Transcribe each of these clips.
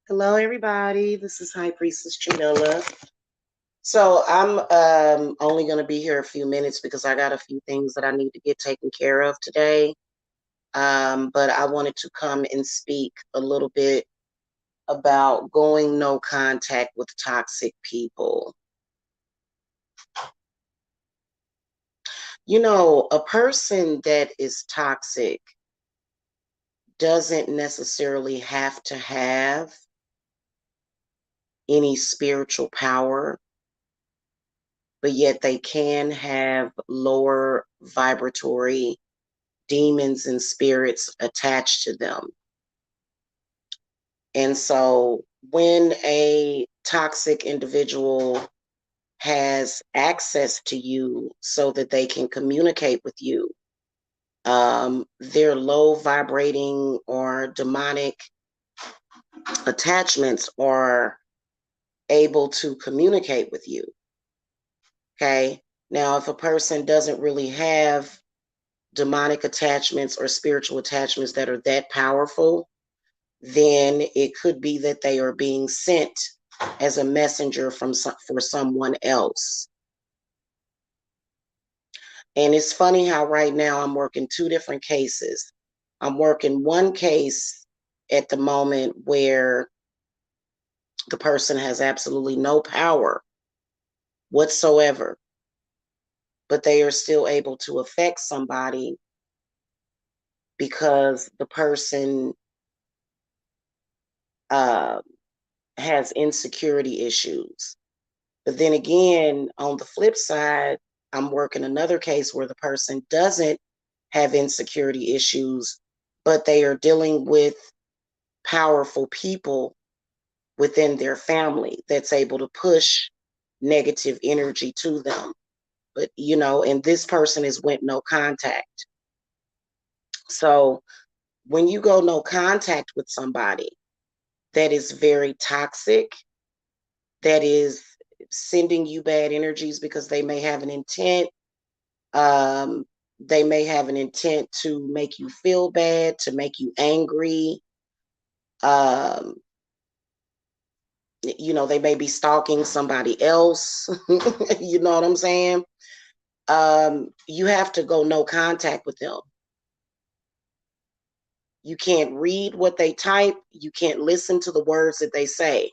Hello, everybody. This is High Priestess Jamila. So I'm only going to be here a few minutes because I got a few things that I need to get taken care of today. But I wanted to come and speak a little bit about going no contact with toxic people. You know, a person that is toxic doesn't necessarily have to have any spiritual power, but yet they can have lower vibratory demons and spirits attached to them. And so when a toxic individual has access to you so that they can communicate with you, their low vibrating or demonic attachments are able to communicate with you. Okay. Now, if a person doesn't really have demonic attachments or spiritual attachments that are that powerful, then it could be that they are being sent as a messenger for someone else. And it's funny how right now I'm working two different cases. I'm working one case at the moment where the person has absolutely no power whatsoever, but they are still able to affect somebody because the person has insecurity issues. But then again, on the flip side, I'm working another case where the person doesn't have insecurity issues, but they are dealing with powerful people within their family that's able to push negative energy to them. But, and this person is went no contact. So when you go no contact with somebody that is very toxic, that is sending you bad energies because they may have an intent. They may have an intent to make you feel bad, to make you angry. They may be stalking somebody else. You know what I'm saying? You have to go no contact with them. You can't read what they type. You can't listen to the words that they say.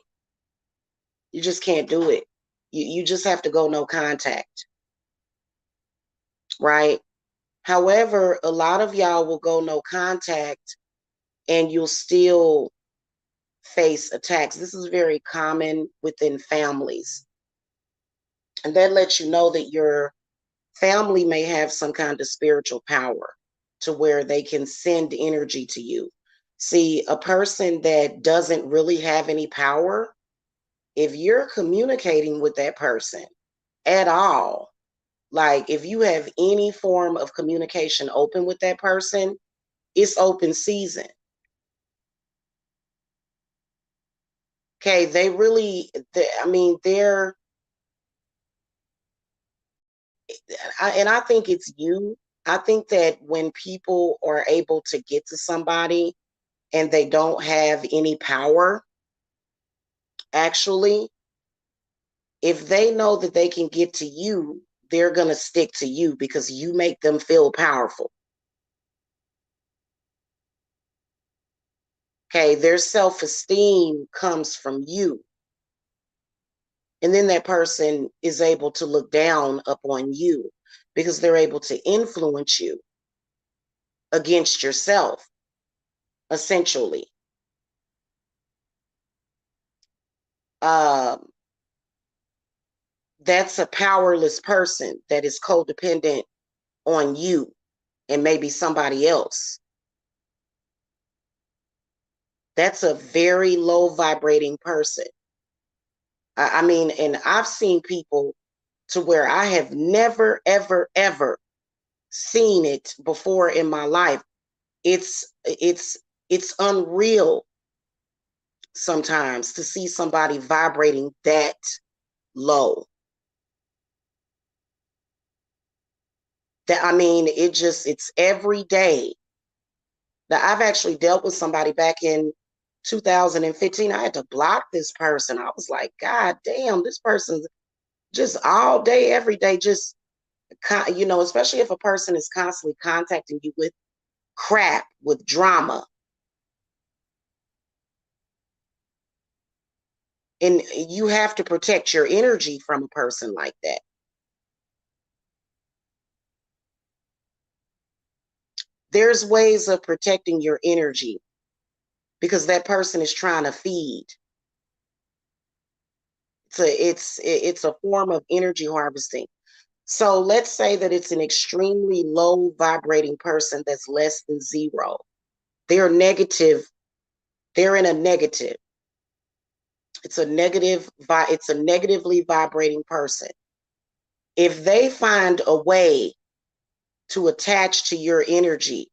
You just can't do it. You just have to go no contact. Right? However, a lot of y'all will go no contact and you'll still face attacks. This is very common within families. And that lets you know that your family may have some kind of spiritual power to where they can send energy to you. See, a person that doesn't really have any power, if you're communicating with that person at all, like if you have any form of communication open with that person, it's open season. Okay, they're, and I think it's you. I think that when people are able to get to somebody and they don't have any power, actually, if they know that they can get to you, they're going to stick to you because you make them feel powerful. Okay, their self-esteem comes from you. And then that person is able to look down upon you because they're able to influence you against yourself, essentially. Um, that's a powerless person that is codependent on you and maybe somebody else. That's a very low vibrating person. And I've seen people to where I have never, ever, ever seen it before in my life. It's unreal sometimes to see somebody vibrating that low. It's every day. Now, I've actually dealt with somebody back in 2015, I had to block this person. I was like, God damn, this person's just all day, every day, just, especially if a person is constantly contacting you with crap, with drama. And you have to protect your energy from a person like that. There's ways of protecting your energy because that person is trying to feed. It's a form of energy harvesting. So let's say that it's an extremely low vibrating person that's less than zero. They're negative. They're in a negative. It's a negatively vibrating person. If they find a way to attach to your energy,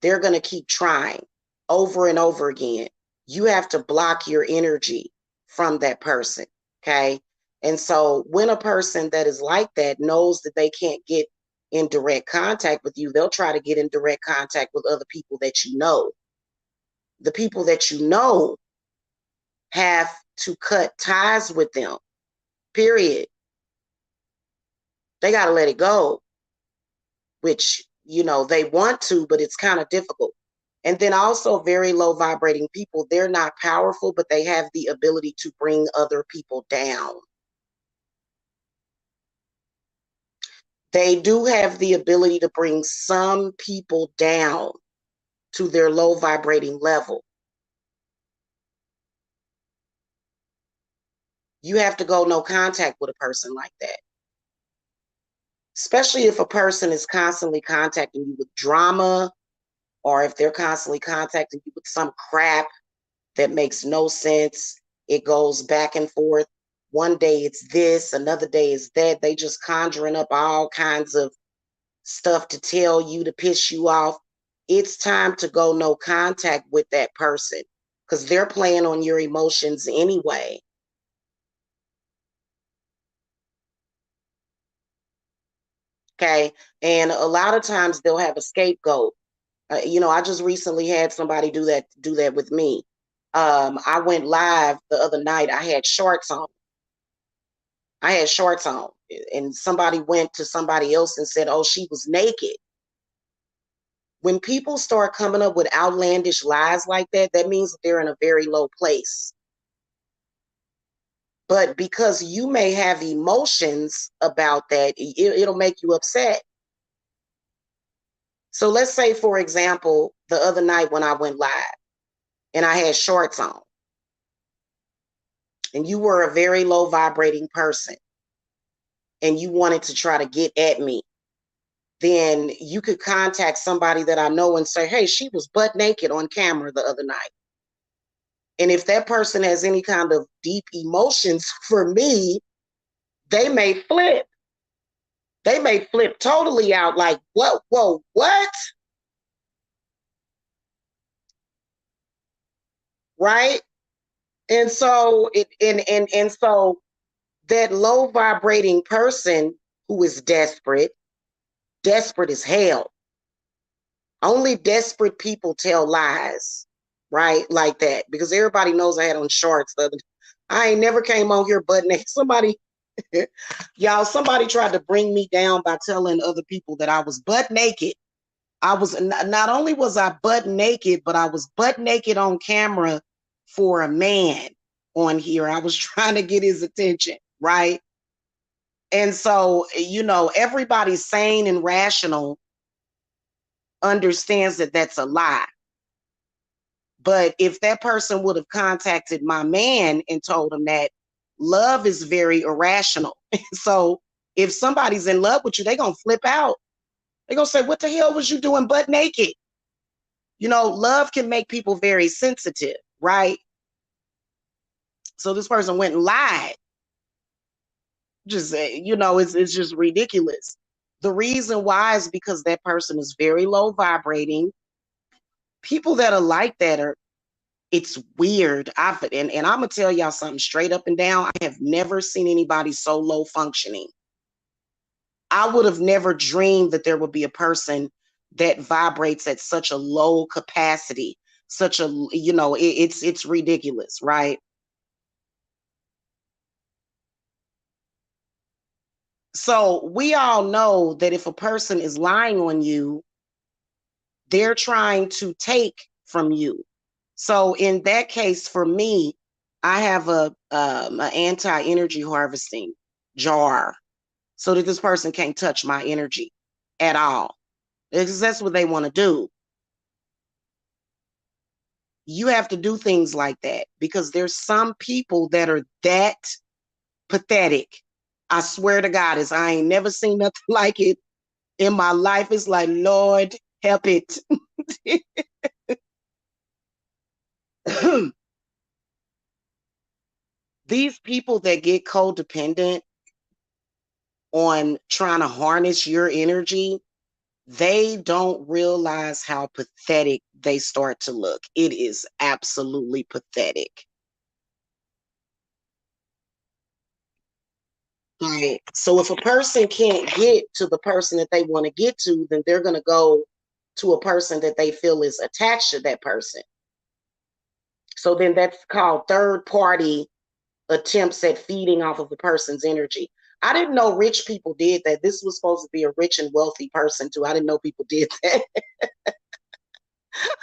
they're going to keep trying over and over again. You have to block your energy from that person. Okay. And so when a person that is like that knows that they can't get in direct contact with you, they'll try to get in direct contact with other people that you know. The people that you know have to cut ties with them, period. They got to let it go, which, they want to, but it's kind of difficult. And then also very low vibrating people, they're not powerful, but they have the ability to bring other people down. They do have the ability to bring some people down to their low vibrating level. You have to go no contact with a person like that. Especially if a person is constantly contacting you with drama, or if they're constantly contacting you with some crap that makes no sense. It goes back and forth. One day it's this, another day it's that. They just conjuring up all kinds of stuff to tell you to piss you off. It's time to go no contact with that person because they're playing on your emotions anyway. Okay. And a lot of times they'll have a scapegoat. I just recently had somebody do that with me. I went live the other night. I had shorts on. And somebody went to somebody else and said, oh, she was naked. When people start coming up with outlandish lies like that, that means that they're in a very low place. But because you may have emotions about that, it'll make you upset. So let's say, for example, the other night when I went live and I had shorts on, and you were a very low vibrating person and you wanted to try to get at me, then you could contact somebody that I know and say, hey, she was butt naked on camera the other night. And if that person has any kind of deep emotions for me, they may flip. They may flip totally out like, what? Whoa, what? Right? And so so that low vibrating person who is desperate as hell. Only desperate people tell lies, right? Like that. Because everybody knows I had on shorts the other day. I ain't never came on here butt naked. Somebody tried to bring me down by telling other people that I was butt naked. Not only was I butt naked, but I was butt naked on camera for a man on here. I was trying to get his attention, right? And so, everybody sane and rational understands that that's a lie. But if that person would have contacted my man and told him that love is very irrational. So if somebody's in love with you, they're going to flip out. They're going to say, what the hell was you doing butt naked? Love can make people very sensitive, right? So this person went and lied. It's just ridiculous. The reason why is because that person is very low vibrating. People that are like that it's weird. And I'm gonna tell y'all something straight up and down. I have never seen anybody so low functioning. I would have never dreamed that there would be a person that vibrates at such a low capacity. such a, you know, it's ridiculous, right? So we all know that if a person is lying on you, they're trying to take from you. So in that case, for me, I have an anti-energy harvesting jar so that this person can't touch my energy at all. Because that's what they want to do. You have to do things like that because there's some people that are that pathetic. I swear to God, is I ain't never seen nothing like it in my life. It's like, Lord, help it. These people that get codependent on trying to harness your energy, they don't realize how pathetic they start to look. It is absolutely pathetic. Right. So if a person can't get to the person that they want to get to, then they're going to go to a person that they feel is attached to that person. So then that's called third party attempts at feeding off of the person's energy. I didn't know rich people did that. This was supposed to be a rich and wealthy person too. I didn't know people did that.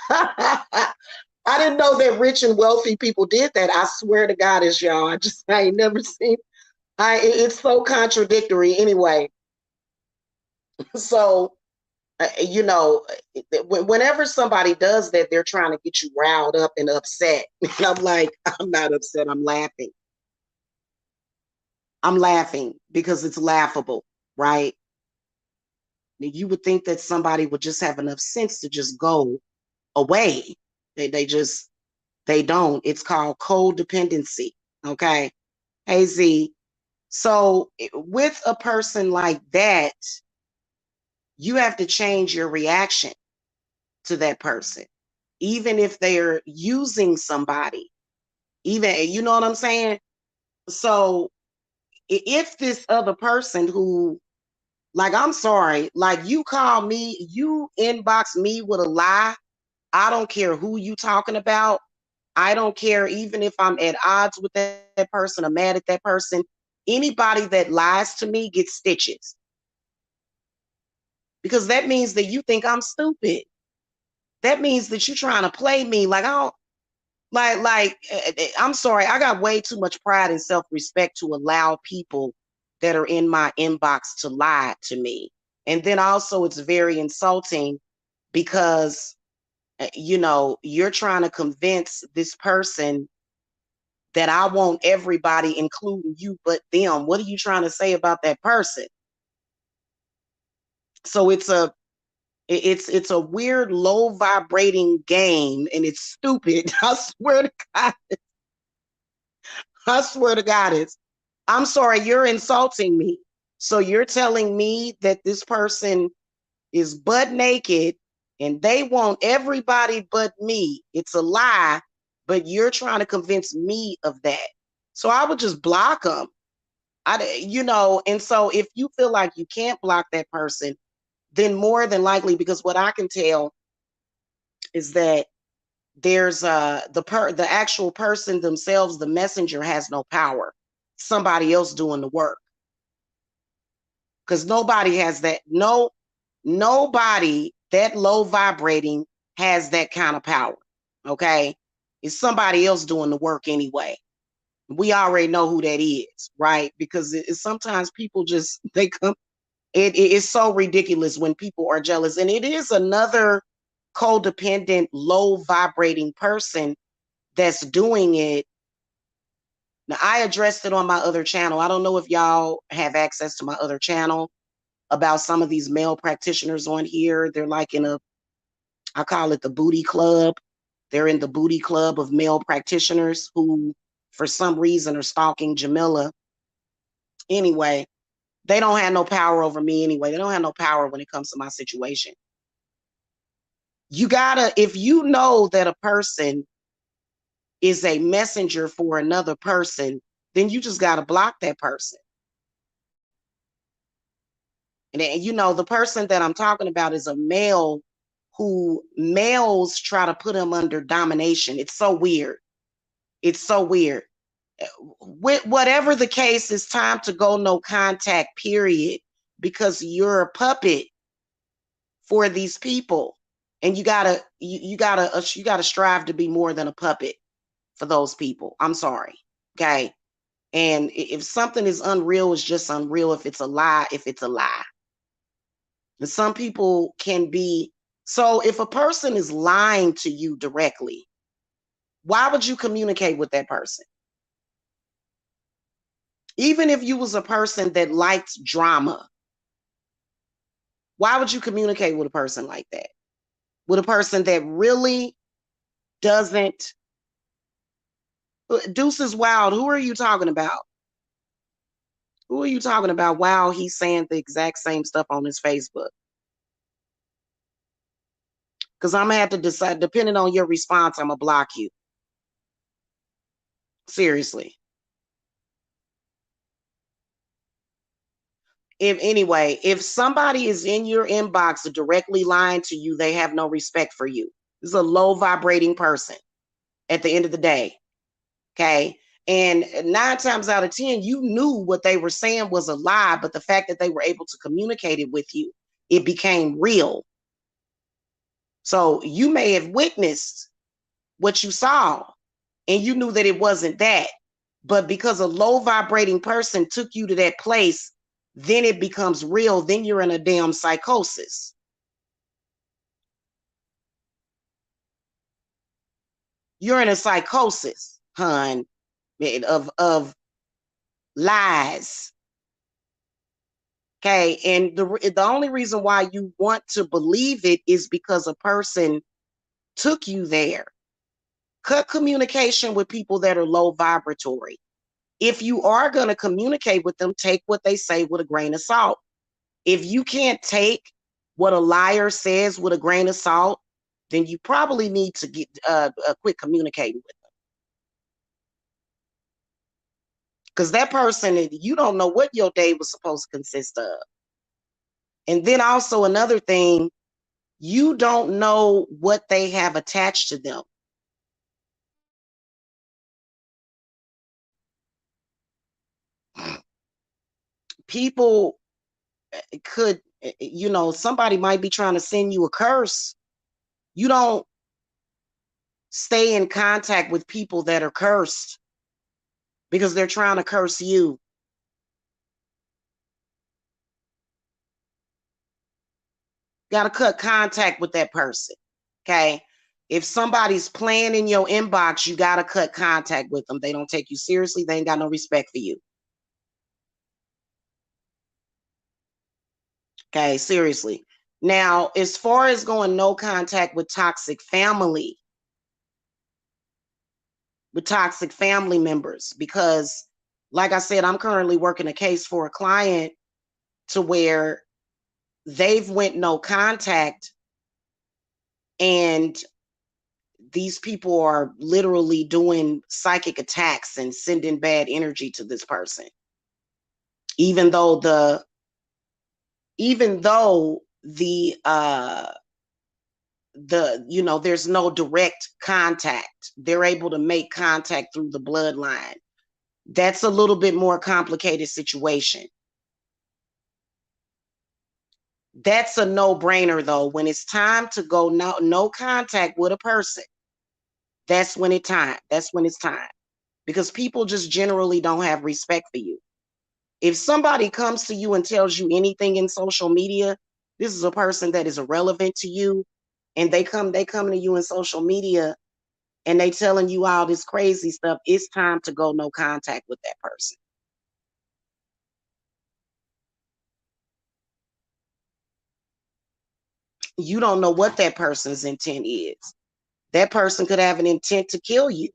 I didn't know that rich and wealthy people did that. I swear to God, it's y'all. I ain't never seen. It's so contradictory anyway. So you know, whenever somebody does that, they're trying to get you riled up and upset. And I'm like, I'm not upset. I'm laughing. I'm laughing because it's laughable, right? You would think that somebody would just have enough sense to just go away. They don't. It's called codependency. Okay. Hey Z. So with a person like that, you have to change your reaction to that person, even if they're using somebody, even, you know what I'm saying? So if this other person who, like, I'm sorry, like you call me, you inbox me with a lie, I don't care who you talking about. I don't care even if I'm at odds with that person or mad at that person. Anybody that lies to me gets stitches because that means that you think I'm stupid. That means that you're trying to play me. Like I don't, I'm sorry, I got way too much pride and self-respect to allow people that are in my inbox to lie to me. And then also it's very insulting because you know, you're trying to convince this person that I want everybody, including you, but them. What are you trying to say about that person? So it's a weird low vibrating game and it's stupid. I swear to God. I swear to God, I'm sorry, you're insulting me. So you're telling me that this person is butt naked and they want everybody but me. It's a lie, but you're trying to convince me of that. So I would just block them. You know, and so if you feel like you can't block that person, then more than likely, because what I can tell is that there's the actual person themselves, the messenger has no power. Somebody else doing the work. Because nobody has that, nobody that low vibrating has that kind of power. Okay. It's somebody else doing the work anyway. We already know who that is, right? Because sometimes people just they come. It is so ridiculous when people are jealous, and it is another codependent, low vibrating person that's doing it. Now, I addressed it on my other channel. I don't know if y'all have access to my other channel about some of these male practitioners on here. They're like in a, I call it the booty club. They're in the booty club of male practitioners who, for some reason, are stalking Jamila. Anyway, they don't have no power over me anyway. They don't have no power when it comes to my situation. You gotta, if you know that a person is a messenger for another person, then you just gotta block that person. And you know, the person that I'm talking about is a male who males try to put them under domination. It's so weird. It's so weird. With whatever the case, it's time to go no contact, period, because you're a puppet for these people. And you gotta strive to be more than a puppet for those people. I'm sorry. Okay. And if something is unreal, it's just unreal. If it's a lie, if it's a lie. And some people can be, so if a person is lying to you directly, why would you communicate with that person? Even if you was a person that liked drama, why would you communicate with a person like that? With a person that really doesn't. Deuces Wild, who are you talking about? Who are you talking about? Wow, he's saying the exact same stuff on his Facebook. Because I'm going to have to decide, depending on your response, I'm going to block you. Seriously. If somebody is in your inbox directly lying to you, they have no respect for you. This is a low vibrating person at the end of the day. Okay. And 9 times out of 10, you knew what they were saying was a lie, but the fact that they were able to communicate it with you, it became real. So you may have witnessed what you saw and you knew that it wasn't that. But because a low vibrating person took you to that place, then it becomes real. Then you're in a damn psychosis. You're in a psychosis, hun, of lies. Okay. And the only reason why you want to believe it is because a person took you there. Cut communication with people that are low vibratory. If you are going to communicate with them, take what they say with a grain of salt. If you can't take what a liar says with a grain of salt, then you probably need to get quit communicating with them. Because that person, you don't know what your day was supposed to consist of. And then also another thing, you don't know what they have attached to them. People could, somebody might be trying to send you a curse. You don't stay in contact with people that are cursed because they're trying to curse you. Got to cut contact with that person. Okay. If somebody's playing in your inbox, you got to cut contact with them. They don't take you seriously. They ain't got no respect for you. Okay. Seriously. Now, as far as going no contact with toxic family members, because like I said, I'm currently working a case for a client to where they've went no contact and these people are literally doing psychic attacks and sending bad energy to this person. Even though there's no direct contact. They're able to make contact through the bloodline. That's a little bit more complicated situation. That's a no-brainer though. When it's time to go no contact with a person, that's when it's time. Because people just generally don't have respect for you. If somebody comes to you and tells you anything in social media, this is a person that is irrelevant to you, and they come to you in social media and they telling you all this crazy stuff, it's time to go no contact with that person. You don't know what that person's intent is. That person could have an intent to kill you.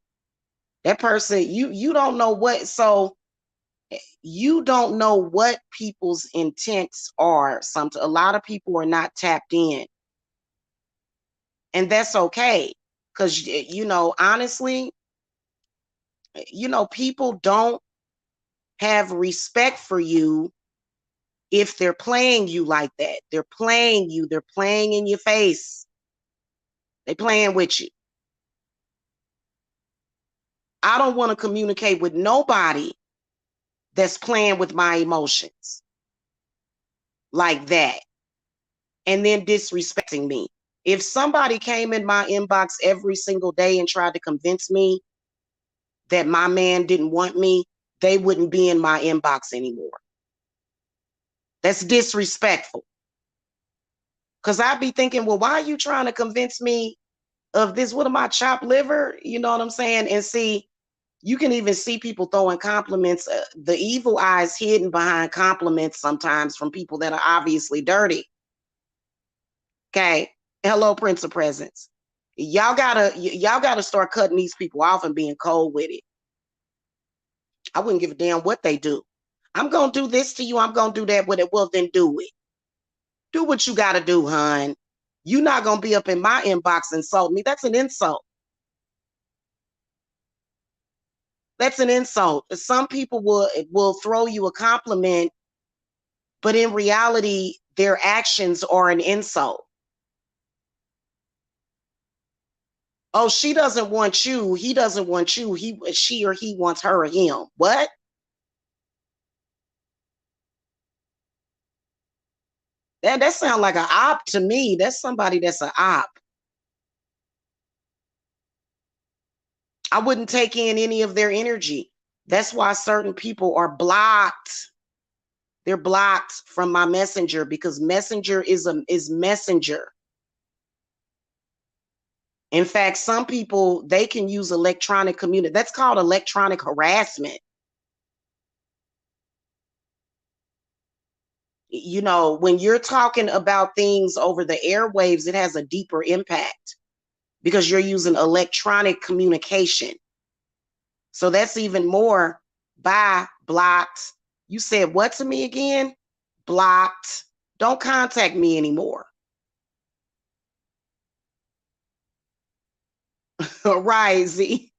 That person, you don't know what, so you don't know what people's intents are. A lot of people are not tapped in. And that's okay. Because, honestly, people don't have respect for you if they're playing you like that. They're playing you. They're playing in your face. They playing with you. I don't want to communicate with nobody that's playing with my emotions like that and then disrespecting me. If somebody came in my inbox every single day and tried to convince me that my man didn't want me, they wouldn't be in my inbox anymore. That's disrespectful. Because I'd be thinking, well, why are you trying to convince me of this? What am I, chopped liver? You know what I'm saying? And see, you can even see people throwing compliments. The evil eye is hidden behind compliments sometimes from people that are obviously dirty. Okay. Hello, Prince of Presence. Y'all gotta start cutting these people off and being cold with it. I wouldn't give a damn what they do. I'm gonna do this to you. I'm gonna do that with it. Well, then do it. Do what you gotta do, hun. You're not gonna be up in my inbox insult me. That's an insult. That's an insult. Some people will throw you a compliment, but in reality, their actions are an insult. Oh, she doesn't want you. He doesn't want you. She or he wants her or him. What? That sounds like an op to me. That's somebody that's an op. I wouldn't take in any of their energy. That's why certain people are blocked. They're blocked from my messenger because messenger is messenger. In fact, some people, they can use electronic community. That's called electronic harassment. You know, when you're talking about things over the airwaves, it has a deeper impact because you're using electronic communication. So that's even more. Bye, blocked. You said what to me again? Blocked. Don't contact me anymore. Right, Z.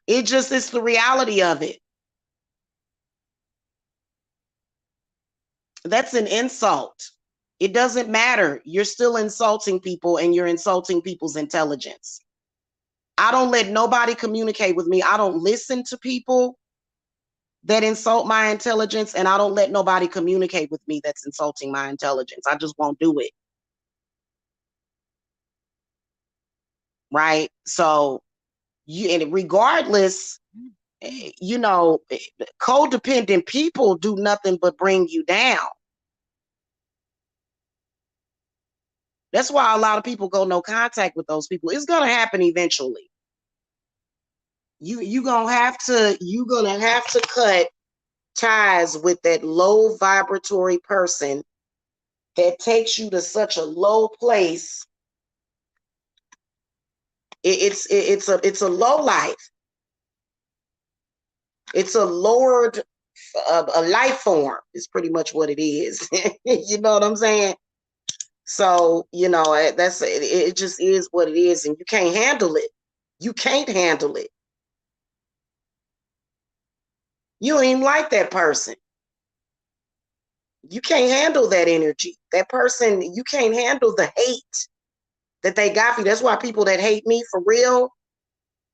It's the reality of it. That's an insult. It doesn't matter. You're still insulting people and you're insulting people's intelligence. I don't let nobody communicate with me. I don't listen to people that insult my intelligence, and I don't let nobody communicate with me that's insulting my intelligence. I just won't do it. Right? So, and regardless, you know, codependent people do nothing but bring you down. That's why a lot of people go no contact with those people. It's gonna happen eventually. You're gonna have to cut ties with that low vibratory person that takes you to such a low place. It's a low life. It's a lowered a life form is pretty much what it is. You know what I'm saying? So, you know, it just is what it is, and you can't handle it. You can't handle it. You don't even like that person. You can't handle that energy. That person, you can't handle the hate that they got for you. That's why people that hate me for real,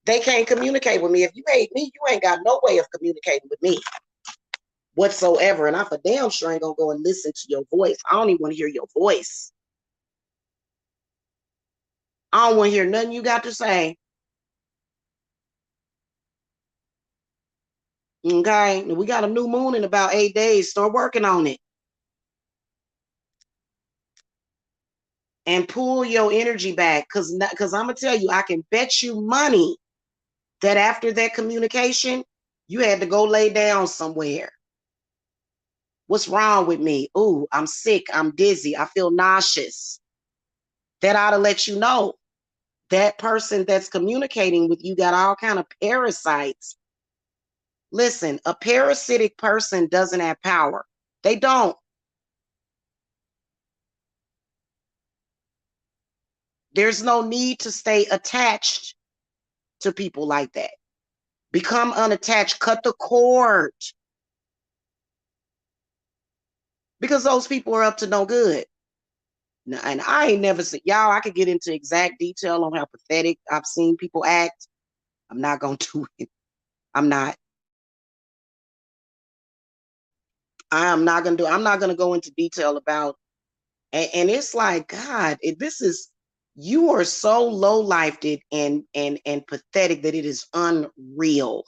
they can't communicate with me. If you hate me, you ain't got no way of communicating with me whatsoever. And I for damn sure ain't gonna go and listen to your voice. I don't even want to hear your voice. I don't want to hear nothing you got to say. Okay, we got a new moon in about 8 days. Start working on it. And pull your energy back. Because I'm going to tell you, I can bet you money that after that communication, you had to go lay down somewhere. What's wrong with me? Ooh, I'm sick. I'm dizzy. I feel nauseous. That ought to let you know that person that's communicating with you got all kind of parasites. Listen, a parasitic person doesn't have power. They don't. There's no need to stay attached to people like that. Become unattached. Cut the cord. Because those people are up to no good. And I ain't never seen y'all. I could get into exact detail on how pathetic I've seen people act. I'm not gonna do it. I'm not. I'm not gonna do. I'm not gonna go into detail about. And it's like God. This is you are so low lifed and pathetic that it is unreal.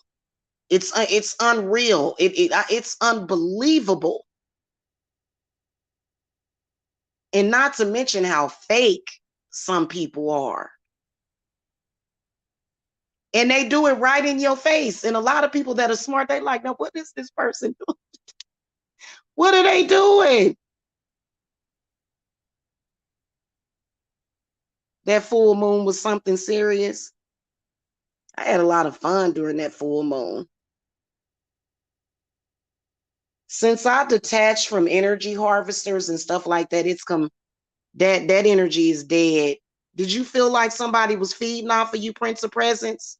It's unreal. It's unbelievable. And not to mention how fake some people are. And they do it right in your face. And a lot of people that are smart, they like, now what is this person doing? What are they doing? That full moon was something serious. I had a lot of fun during that full moon. Since I detached from energy harvesters and stuff like that, it's come that energy is dead. Did you feel like somebody was feeding off of you, Prince of Presence?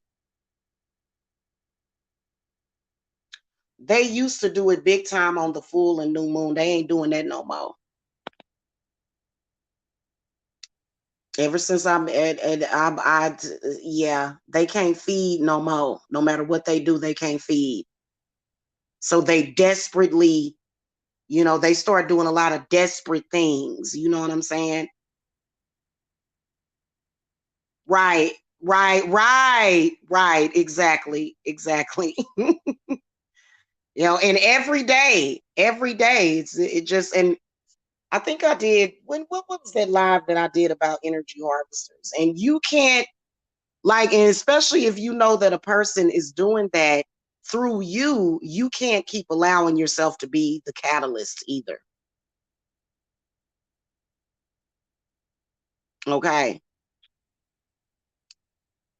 They used to do it big time on the full and new moon. They ain't doing that no more. Ever since yeah, they can't feed no more. No matter what they do, they can't feed. So they desperately, they start doing a lot of desperate things. You know what I'm saying? Right, right. Exactly. And every day, it just, and I think I did, what was that live that I did about energy harvesters? And you can't, like, and especially if you know that a person is doing that through you, you can't keep allowing yourself to be the catalyst either. Okay.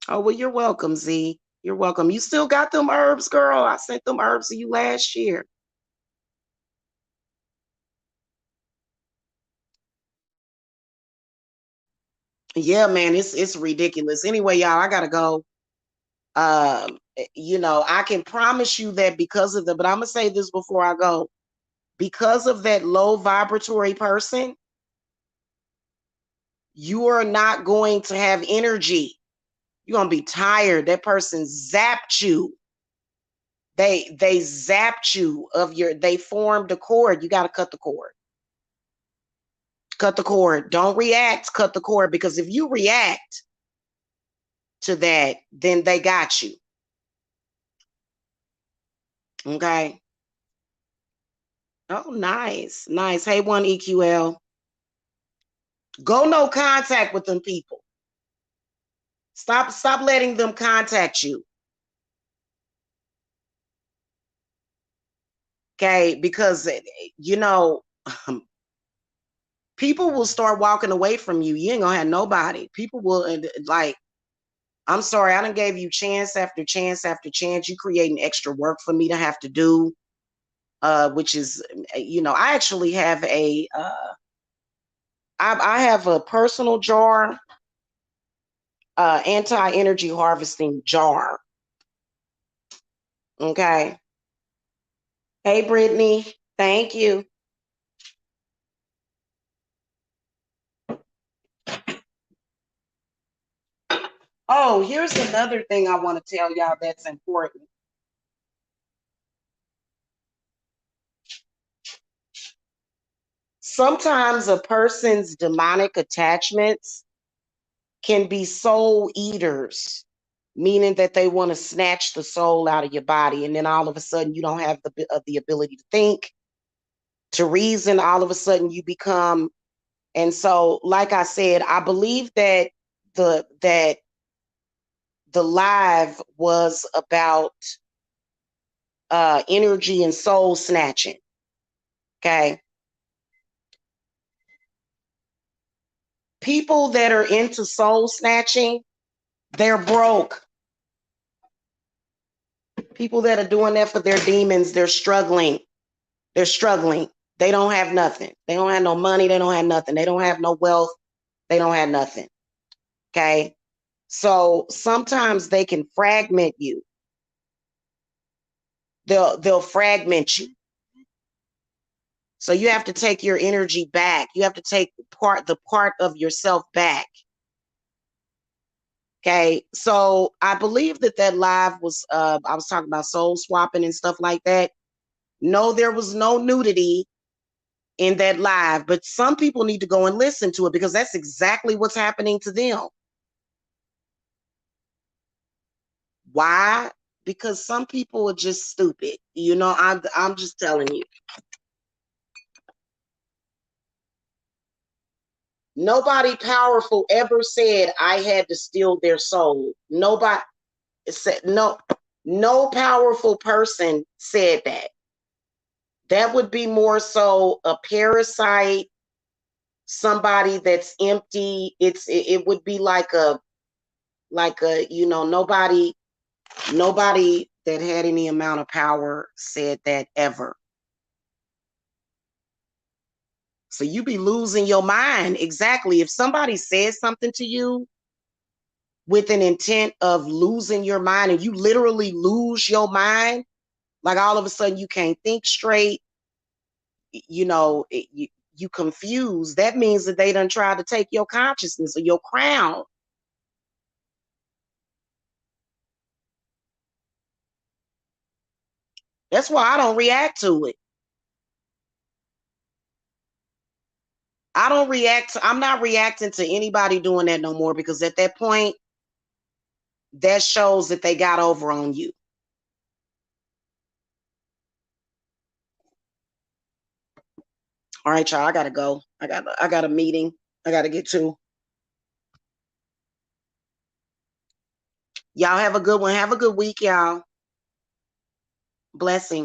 Oh, well, you're welcome, Z. You're welcome. You still got them herbs, girl. I sent them herbs to you last year. Yeah, man, it's ridiculous. Anyway, y'all, I gotta go. I can promise you that but I'm gonna say this before I go. Because of that low vibratory person, you are not going to have energy. You're gonna be tired. That person zapped you. They zapped you they formed a cord. You gotta cut the cord. Cut the cord. Don't react, cut the cord. Because if you react to that, then they got you. Okay. Oh, nice. Nice. Hey, one EQL. Go no contact with them people. Stop letting them contact you. Okay, because people will start walking away from you. You ain't gonna have nobody. People will like, I'm sorry, I done gave you chance after chance after chance. You creating extra work for me to have to do, which is, I actually have I have a personal jar, anti-energy harvesting jar. Okay. Hey, Brittany. Thank you. Oh, here's another thing I want to tell y'all that's important. Sometimes a person's demonic attachments can be soul eaters, meaning that they want to snatch the soul out of your body. And then all of a sudden, you don't have the ability to think, to reason. All of a sudden, you become. And so, like I said, I believe that that the live was about energy and soul snatching. Okay. People that are into soul snatching, they're broke. People that are doing that for their demons, they're struggling. They're struggling. They don't have nothing. They don't have no money. They don't have nothing. They don't have no wealth. They don't have nothing. Okay. So sometimes they can fragment you. They'll fragment you. So you have to take your energy back. You have to take the part of yourself back. Okay. So I believe that live was, I was talking about soul swapping and stuff like that. No, there was no nudity in that live, but some people need to go and listen to it because that's exactly what's happening to them. Why? Because some people are just stupid. You know, I'm just telling you. Nobody powerful ever said I had to steal their soul. Nobody said no powerful person said that. That would be more so a parasite, somebody that's empty. It would be like a you know, nobody that had any amount of power said that ever. So you be losing your mind. Exactly. If somebody says something to you with an intent of losing your mind and you literally lose your mind, like all of a sudden you can't think straight, you know, you confused, that means that they done tried to take your consciousness or your crown. That's why I don't react to it. I'm not reacting to anybody doing that no more because at that point, that shows that they got over on you. All right, y'all, I gotta go. I got a meeting I gotta get to. Y'all have a good one. Have a good week, y'all. Blessings.